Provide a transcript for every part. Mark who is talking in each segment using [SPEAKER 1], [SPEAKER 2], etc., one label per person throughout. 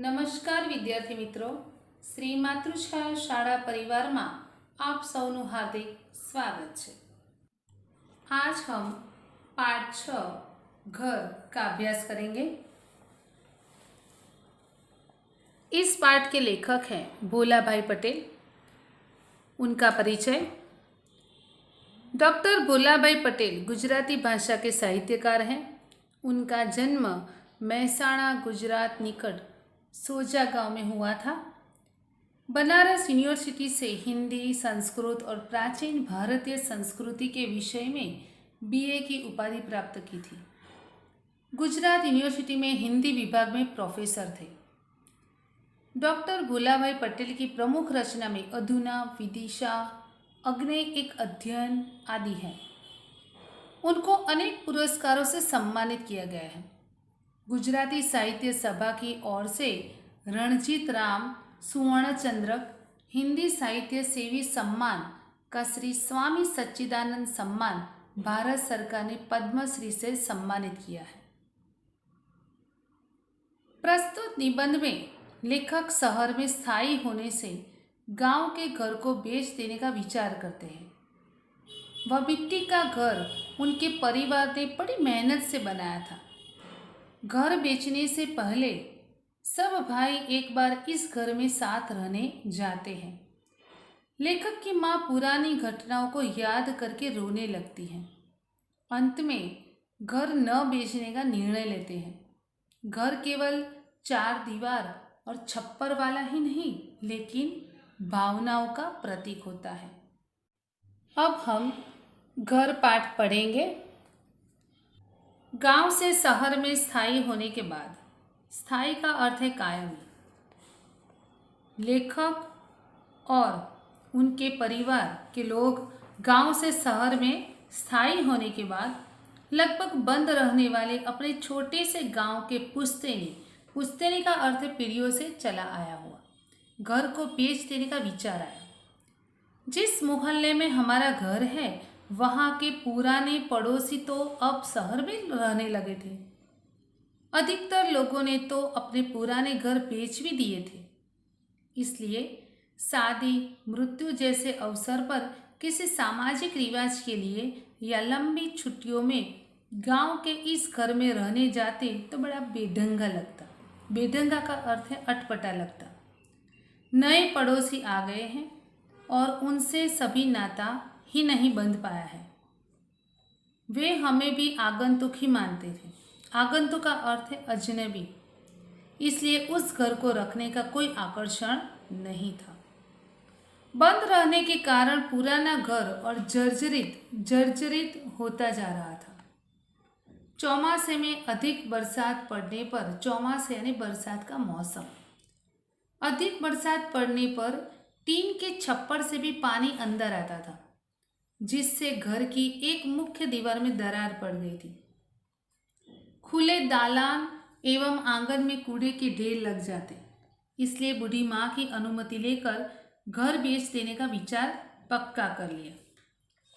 [SPEAKER 1] નમસ્કાર વિદ્યાર્થી મિત્રો, શ્રી માતૃછાયા શાળા परिवाરમાં आप સૌનું हार्दिक स्वागत है। आज हम पाठ 6 घर का अभ्यास करेंगे। इस पाठ के लेखक हैं भोला भाई पटेल। उनका परिचय। डॉक्टर भोला भाई पटेल गुजराती भाषा के साहित्यकार हैं। उनका जन्म मेहसाणा गुजरात निकट सोजा गांव में हुआ था। बनारस यूनिवर्सिटी से हिंदी, संस्कृत और प्राचीन भारतीय संस्कृति के विषय में बीए की उपाधि प्राप्त की थी। गुजरात यूनिवर्सिटी में हिंदी विभाग में प्रोफेसर थे। डॉक्टर भोलाभाई पटेल की प्रमुख रचना में अधुना, विदिशा, अग्नि एक अध्ययन आदि हैं। उनको अनेक पुरस्कारों से सम्मानित किया गया है। गुजराती साहित्य सभा की ओर से रणजीत राम सुवर्ण चंद्रक, हिंदी साहित्य सेवी सम्मान का श्री स्वामी सच्चिदानंद सम्मान भारत सरकार ने पद्मश्री से सम्मानित किया है। प्रस्तुत निबंध में लेखक शहर में स्थायी होने से गांव के घर को बेच देने का विचार करते हैं। वह मिट्टी का घर उनके परिवार ने बड़ी मेहनत से बनाया था। घर बेचने से पहले सब भाई एक बार इस घर में साथ रहने जाते हैं। लेखक की माँ पुरानी घटनाओं को याद करके रोने लगती हैं। अंत में घर न बेचने का निर्णय लेते हैं। घर केवल 4 दीवार और छप्पर वाला ही नहीं, लेकिन भावनाओं का प्रतीक होता है। अब हम घर पाठ पढ़ेंगे। गांव से शहर में स्थायी होने के बाद, स्थायी का अर्थ है कायमी। लेखक और उनके परिवार के लोग गांव से शहर में स्थायी होने के बाद लगभग बंद रहने वाले अपने छोटे से गांव के पुश्तैनी का अर्थ पीढ़ियों से चला आया हुआ घर को बेच देने का विचार आया। जिस मोहल्ले में हमारा घर है वहाँ के पुराने पड़ोसी तो अब शहर में रहने लगे थे। अधिकतर लोगों ने तो अपने पुराने घर बेच भी दिए थे। इसलिए शादी, मृत्यु जैसे अवसर पर किसी सामाजिक रिवाज के लिए या लंबी छुट्टियों में गांव के इस घर में रहने जाते तो बड़ा बेढंगा लगता। बेढंगा का अर्थ है अटपटा लगता। नए पड़ोसी आ गए हैं और उनसे सभी नाता ही नहीं बंध पाया है। वे हमें भी आगंतुक ही मानते थे। आगंतुक का अर्थ है अजनबी। इसलिए उस घर को रखने का कोई आकर्षण नहीं था। बंद रहने के कारण पुराना घर और जर्जरित होता जा रहा था। चौमासे में अधिक बरसात पड़ने पर, चौमासे यानी बरसात का मौसम, अधिक बरसात पड़ने पर टीन के छप्पर से भी पानी अंदर आता था, जिससे घर की एक मुख्य दीवार में दरार पड़ गई थी। खुले दालान एवं आंगन में कूड़े के ढेर लग जाते। इसलिए बूढ़ी माँ की अनुमति लेकर घर बेच देने का विचार पक्का कर लिया।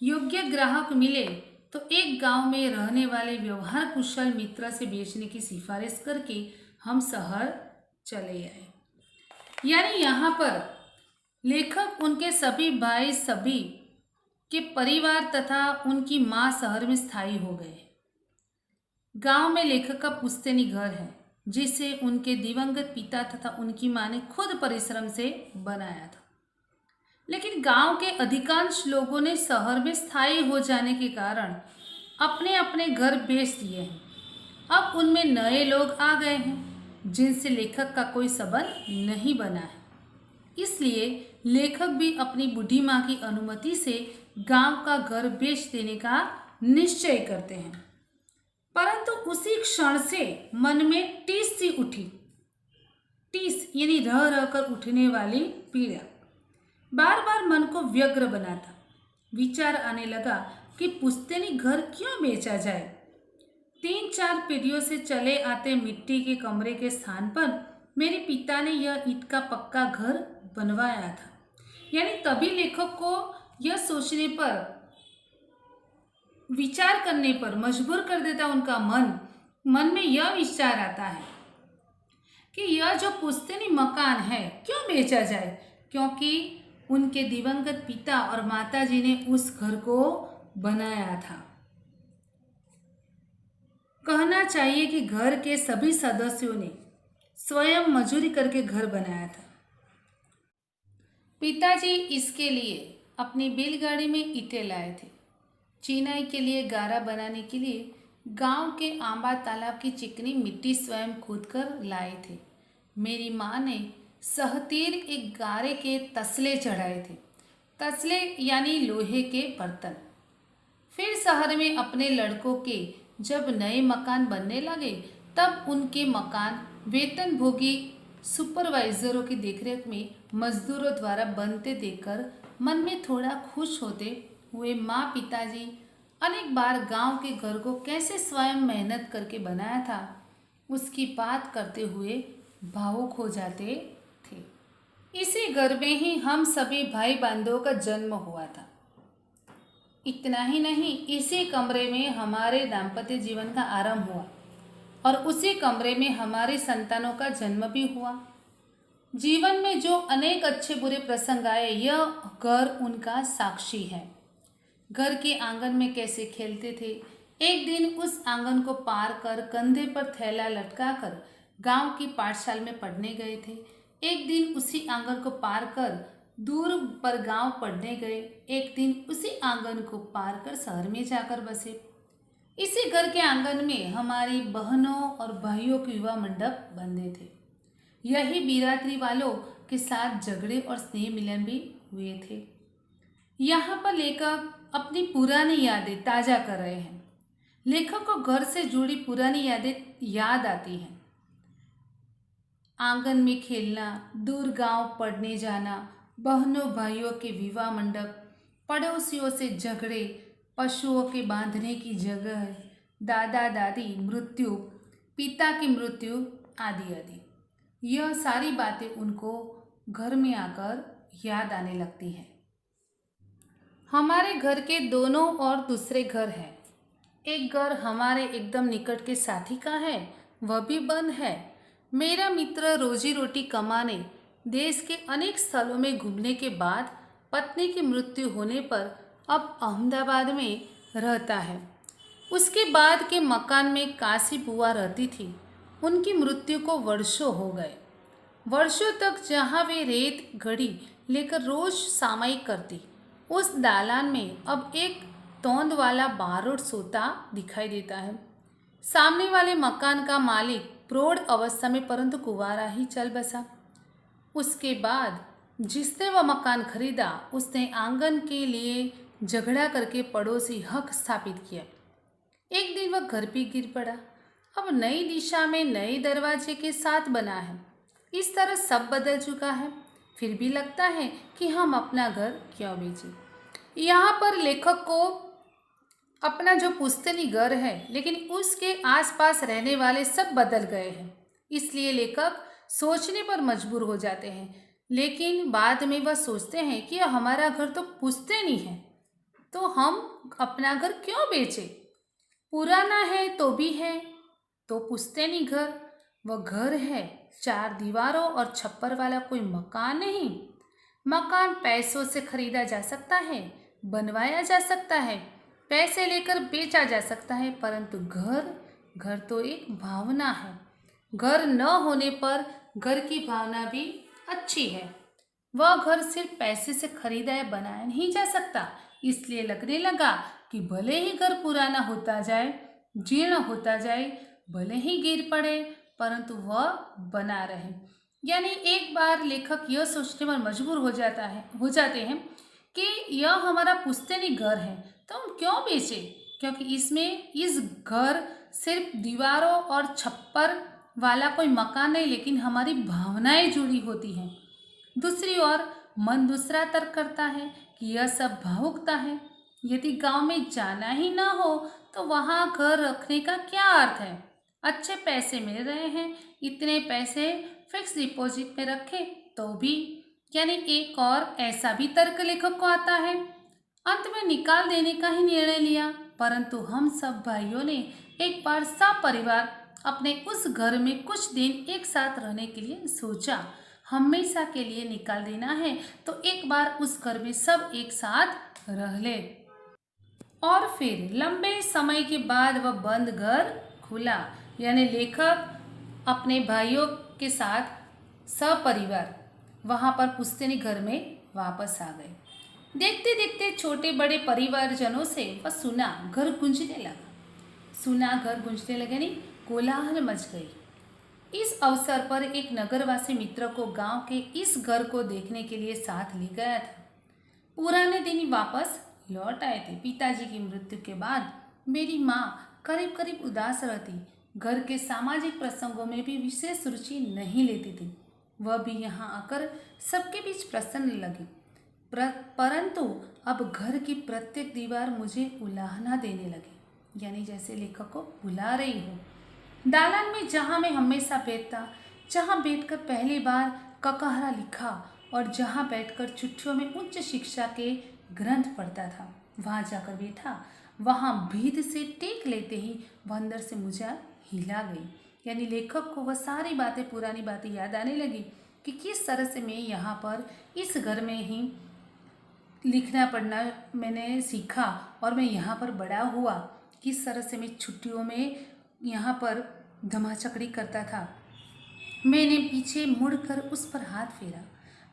[SPEAKER 1] योग्य ग्राहक मिले तो एक गांव में रहने वाले व्यवहार कुशल मित्र से बेचने की सिफारिश करके हम शहर चले आए। यानी यहाँ पर लेखक, उनके सभी भाई, सभी के परिवार तथा उनकी माँ शहर में स्थायी हो गए। गांव में लेखक का पुश्तैनी घर है, जिसे उनके दिवंगत पिता तथा उनकी माँ ने खुद परिश्रम से बनाया था। लेकिन गांव के अधिकांश लोगों ने शहर में स्थायी हो जाने के कारण अपने अपने घर बेच दिए हैं। अब उनमें नए लोग आ गए हैं जिनसे लेखक का कोई संबंध नहीं बना है। इसलिए लेखक भी अपनी बूढ़ी माँ की अनुमति से गांव का घर बेच देने का निश्चय करते हैं। परंतु उसी क्षण से मन में टीस सी उठी। टीस यानी रह रहकर उठने वाली पीड़ा बार बार मन को व्यग्र बनाता। विचार आने लगा कि पुश्तैनी घर क्यों बेचा जाए। 3-4 पीढ़ियों से चले आते मिट्टी के कमरे के स्थान पर मेरे पिता ने यह ईंट का पक्का घर बनवाया था। यानी तभी लेखक को यह सोचने पर, विचार करने पर मजबूर कर देता उनका मन में यह विचार आता है कि यह जो पुश्तैनी मकान है क्यों बेचा जाए, क्योंकि उनके दिवंगत पिता और माताजी ने उस घर को बनाया था। कहना चाहिए कि घर के सभी सदस्यों ने स्वयं मजूरी करके घर बनाया था। पिताजी इसके लिए अपनी बैलगाड़ी में ईंटें लाए थे। चिनाई के लिए गारा बनाने के लिए गांव के आंबा तालाब की चिकनी मिट्टी स्वयं खोद कर लाए थे। मेरी माँ ने सहतीर एक गारे के तसले चढ़ाए थे। तसले यानी लोहे के बर्तन। फिर शहर में अपने लड़कों के जब नए मकान बनने लगे तब उनके मकान वेतनभोगी सुपरवाइजरों की देखरेख में मजदूरों द्वारा बनते देखकर मन में थोड़ा खुश होते हुए माँ पिताजी अनेक बार गांव के घर को कैसे स्वयं मेहनत करके बनाया था उसकी बात करते हुए भावुक हो जाते थे। इसी घर में ही हम सभी भाई बंधुओं का जन्म हुआ था। इतना ही नहीं, इसी कमरे में हमारे दाम्पत्य जीवन का आरंभ हुआ और उसी कमरे में हमारे संतानों का जन्म भी हुआ। जीवन में जो अनेक अच्छे बुरे प्रसंग आए, यह घर उनका साक्षी है। घर के आंगन में कैसे खेलते थे। एक दिन उस आंगन को पार कर कंधे पर थैला लटकाकर गांव की पाठशाला में पढ़ने गए थे। एक दिन उसी आंगन को पार कर दूर पर गांव पढ़ने गए। एक दिन उसी आंगन को पार कर शहर में जाकर बसे। इसी घर के आंगन में हमारी बहनों और भाइयों के विवाह मंडप बंधे थे। यही बिरादरी वालों के साथ झगड़े और स्नेह मिलन भी हुए थे। यहाँ पर लेखक अपनी पुरानी यादें ताज़ा कर रहे हैं। लेखक को घर से जुड़ी पुरानी यादें याद आती हैं। आंगन में खेलना, दूर गांव पढ़ने जाना, बहनों भाइयों के विवाह मंडप, पड़ोसियों से झगड़े, पशुओं के बांधने की जगह, दादा दादी मृत्यु, पिता की मृत्यु आदि आदि। यह सारी बातें उनको घर में आकर याद आने लगती हैं। हमारे घर के दोनों और दूसरे घर हैं। एक घर हमारे एकदम निकट के साथी का है, वह भी बंद है। मेरा मित्र रोजी रोटी कमाने देश के अनेक स्थलों में घूमने के बाद पत्नी की मृत्यु होने पर अब अहमदाबाद में रहता है। उसके बाद के मकान में काशी बुआ रहती थी। उनकी मृत्यु को वर्षों हो गए। वर्षों तक जहाँ वे रेत घड़ी लेकर रोज सामायिक करती, उस दालान में अब एक तोंद वाला बारूद सोता दिखाई देता है। सामने वाले मकान का मालिक प्रौढ़ अवस्था में परंतु कुंवारा ही चल बसा। उसके बाद जिसने वह मकान खरीदा उसने आंगन के लिए झगड़ा करके पड़ोसी हक स्थापित किया। एक दिन वह घर पे गिर पड़ा। अब नई दिशा में नए दरवाजे के साथ बना है। इस तरह सब बदल चुका है। फिर भी लगता है कि हम अपना घर क्यों बेचें। यहाँ पर लेखक को अपना जो पुश्तैनी घर है, लेकिन उसके आसपास रहने वाले सब बदल गए हैं, इसलिए लेखक सोचने पर मजबूर हो जाते हैं। लेकिन बाद में वह सोचते हैं कि हमारा घर तो पुश्तैनी है, तो हम अपना घर क्यों बेचें। पुराना है तो भी है, तो पुश्तैनी घर वह घर है, चार दीवारों और छप्पर वाला कोई मकान नहीं। मकान पैसों से खरीदा जा सकता है, बनवाया जा सकता है, पैसे लेकर बेचा जा सकता है, परंतु घर तो एक भावना है। घर न होने पर घर की भावना भी अच्छी है। वह घर सिर्फ पैसे से खरीदा या बनाया नहीं जा सकता। इसलिए लगने लगा कि भले ही घर पुराना होता जाए, जीर्ण होता जाए, भले ही गिर पड़े, परंतु वह बना रहे। यानी एक बार लेखक यह सोचने पर मजबूर हो जाते हैं कि यह हमारा पुश्तैनी घर है, तो हम क्यों बेचें, क्योंकि इस घर सिर्फ दीवारों और छप्पर वाला कोई मकान नहीं, लेकिन हमारी भावनाएं जुड़ी होती हैं। दूसरी ओर मन दूसरा तर्क करता है कि यह सब भावुकता है। यदि गांव में जाना ही ना हो तो वहाँ घर रखने का क्या अर्थ है। अच्छे पैसे मिल रहे हैं, इतने पैसे फिक्स डिपॉजिट में रखे तो भी। यानी एक और ऐसा भी तर्क लेखक को आता है। अंत में निकाल देने का ही निर्णय लिया, परंतु हम सब भाइयों ने एक बार सब परिवार अपने उस घर में कुछ दिन एक साथ रहने के लिए सोचा। हमेशा के लिए निकाल देना है तो एक बार उस घर में सब एक साथ रह ले। और फिर लंबे समय के बाद वह बंद घर खुला, यानी लेखक अपने भाइयों के साथ सपरिवार वहां पर पुश्तैनी घर में वापस आ गए। देखते देखते छोटे बड़े परिवारजनों से वह सुना घर गूंजने लगा। सुना घर गूंजने लगे नहीं, कोलाहल मच गई। इस अवसर पर एक नगरवासी मित्र को गांव के इस घर को देखने के लिए साथ ले गया था। पुराने दिन ही वापस लौट आए थे। पिताजी की मृत्यु के बाद मेरी माँ करीब करीब उदास रहती, घर के सामाजिक प्रसंगों में भी विशेष रुचि नहीं लेती थी। वह भी यहाँ आकर सबके बीच प्रसन्न लगी, परंतु अब घर की प्रत्येक दीवार मुझे उलाहना देने लगी, यानी जैसे लेखक को बुला रही हो। दालान में जहाँ मैं हमेशा बैठता, जहाँ बैठकर पहली बार ककहरा लिखा और जहाँ बैठकर छुट्टियों में उच्च शिक्षा के ग्रंथ पढ़ता था, वहाँ जाकर बैठा। वहाँ भीड़ से टेक लेते ही वह अंदर से मुझे हिला गई, यानी लेखक को वह सारी बातें, पुरानी बातें याद आने लगी कि किस तरह से मैं यहाँ पर इस घर में ही लिखना पढ़ना मैंने सीखा और मैं यहाँ पर बड़ा हुआ। किस तरह से मैं छुट्टियों में यहाँ पर धमाचकड़ी करता था। मैंने पीछे मुड़कर उस पर हाथ फेरा।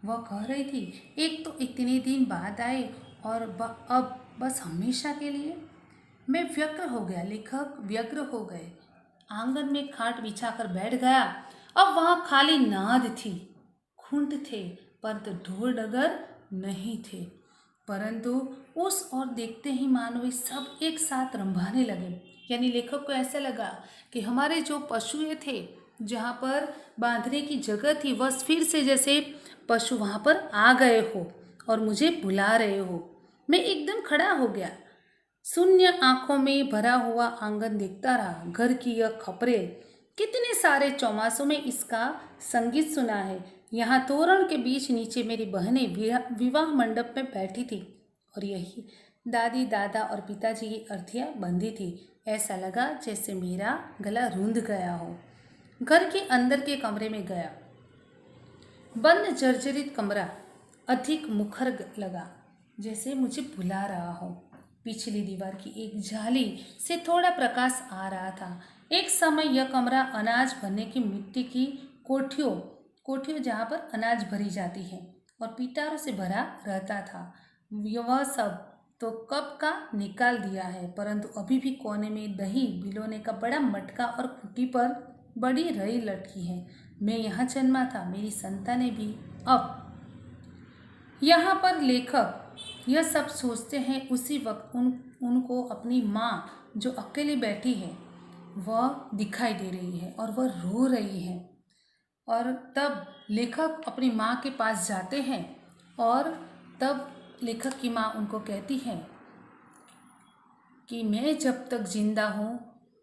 [SPEAKER 1] वह कह रही थी, एक तो इतने दिन बाद आए और अब बस हमेशा के लिए। मैं व्यग्र हो गया, लेखक व्यग्र हो गए। आंगन में खाट बिछाकर बैठ गया। अब वहाँ खाली नाद थी, खूंट थे, परंतु ढोल डगर नहीं थे। परंतु उस और देखते ही मानो वे सब एक साथ रंभाने लगे, यानी लेखक को ऐसा लगा कि हमारे जो पशु थे, जहाँ पर बांधने की जगह थी, वह फिर से जैसे पशु वहाँ पर आ गए हो और मुझे बुला रहे हो। मैं एकदम खड़ा हो गया, शून्य आंखों में भरा हुआ आंगन देखता रहा। घर की यह खपरे, कितने सारे चौमासों में इसका संगीत सुना है। यहाँ तोरण के बीच नीचे मेरी बहनें विवाह मंडप में बैठी थी और यही दादी दादा और पिताजी की अर्थियाँ बंधी थी। ऐसा लगा जैसे मेरा गला रूंध गया हो। घर के अंदर के कमरे में गया। बंद जर्जरित कमरा अधिक मुखर लगा, जैसे मुझे बुला रहा हो। पिछली दीवार की एक झाली से थोड़ा प्रकाश आ रहा था। एक समय यह कमरा अनाज भरने की मिट्टी की कोठियों जहाँ पर अनाज भरी जाती है और पिटारों से भरा रहता था। वह सब तो कब का निकाल दिया है, परंतु अभी भी कोने में दही भिगोने का बड़ा मटका और खूंटी पर बड़ी रई लटकी है। मैं यहाँ जन्मा था, मेरी संतानें भी। अब यहाँ पर लेखक यह सब सोचते हैं, उसी वक्त उनको अपनी माँ जो अकेले बैठी है वह दिखाई दे रही है और वह रो रही है। और तब लेखक अपनी माँ के पास जाते हैं और तब लेखक की माँ उनको कहती है कि मैं जब तक जिंदा हूँ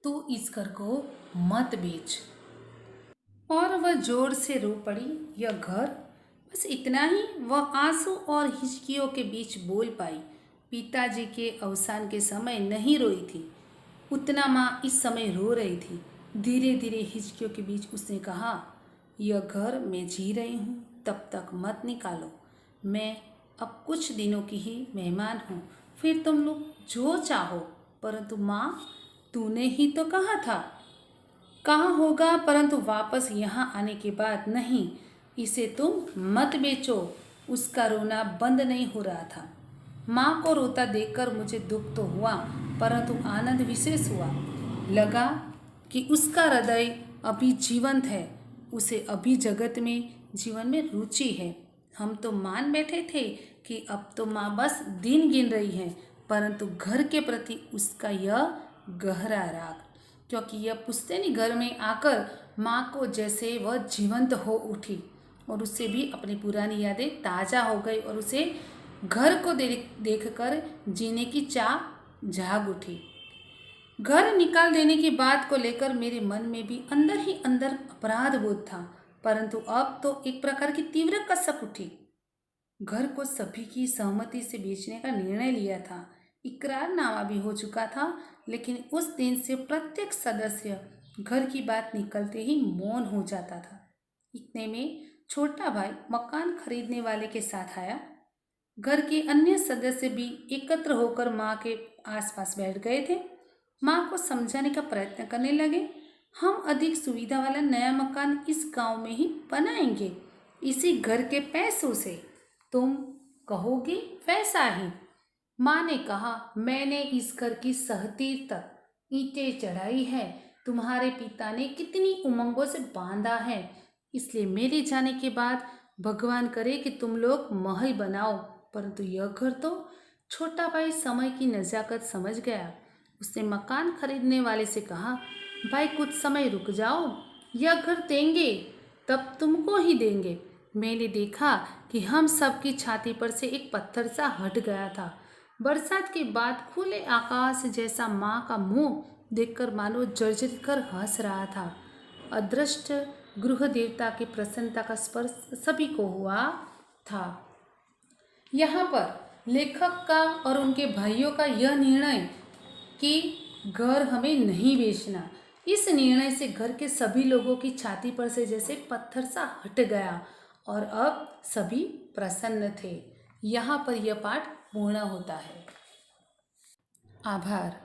[SPEAKER 1] तू इस घर को मत बेच। और वह जोर से रो पड़ी। यह घर, बस इतना ही वह आंसू और हिचकियों के बीच बोल पाई। पिताजी के अवसान के समय नहीं रोई थी, उतना माँ इस समय रो रही थी। धीरे धीरे हिचकियों के बीच उसने कहा, यह घर मैं जी रही हूँ, तब तक मत निकालो। मैं अब कुछ दिनों की ही मेहमान हूँ, फिर तुम लोग जो चाहो। परंतु माँ, तूने ही तो कहा था। कहा होगा, परंतु वापस यहाँ आने के बाद नहीं। इसे तुम मत बेचो। उसका रोना बंद नहीं हो रहा था। माँ को रोता देखकर मुझे दुख तो हुआ, परंतु आनंद विशेष हुआ। लगा कि उसका हृदय अभी जीवंत है, उसे अभी जगत में, जीवन में रुचि है। हम तो मान बैठे थे कि अब तो माँ बस दिन गिन रही है, परंतु घर के प्रति उसका यह गहरा राग, क्योंकि यह पुश्तैनी घर में आकर माँ को जैसे वह जीवंत हो उठी और उससे भी अपनी पुरानी यादें ताज़ा हो गई और उसे घर को देखकर जीने की चाह जाग उठी। घर निकाल देने की बात को लेकर मेरे मन में भी अंदर ही अंदर अपराध बोध था, परंतु अब तो एक प्रकार की तीव्र कसक उठी। घर को सभी की सहमति से बेचने का निर्णय लिया था। इकरारनामा भी हो चुका था, लेकिन उस दिन से प्रत्येक सदस्य घर की बात निकलते ही मौन हो जाता था। इतने में छोटा भाई मकान खरीदने वाले के साथ आया। घर के अन्य सदस्य भी एकत्र होकर माँ के आसपास बैठ गए थे। माँ को समझाने का प्रयत्न करने लगे। हम अधिक सुविधा वाला नया मकान इस गांव में ही बनाएंगे, इसी घर के पैसों से। तुम कहोगी वैसा ही। माँ ने कहा, मैंने इस घर की सहतीर तक ईंटें चढ़ाई है। तुम्हारे पिता ने कितनी उमंगों से बांधा है, इसलिए मेरे जाने के बाद भगवान करे कि तुम लोग महल बनाओ। परंतु यह घर तो। छोटा भाई समय की नज़ाकत समझ गया। उसने मकान खरीदने वाले से कहा, भाई कुछ समय रुक जाओ, यह घर देंगे तब तुमको ही देंगे। मैंने देखा कि हम सबकी छाती पर से एक पत्थर सा हट गया था। बरसात के बाद खुले आकाश जैसा माँ का मुंह देखकर मानो जर्जर कर हंस रहा था। अदृष्ट गृह देवता की प्रसन्नता का स्पर्श सभी को हुआ था। यहाँ पर लेखक का और उनके भाइयों का यह निर्णय कि घर हमें नहीं बेचना, इस निर्णय से घर के सभी लोगों की छाती पर से जैसे पत्थर सा हट गया और अब सभी प्रसन्न थे। यहाँ पर यह पाठ पूर्ण होता है। आभार।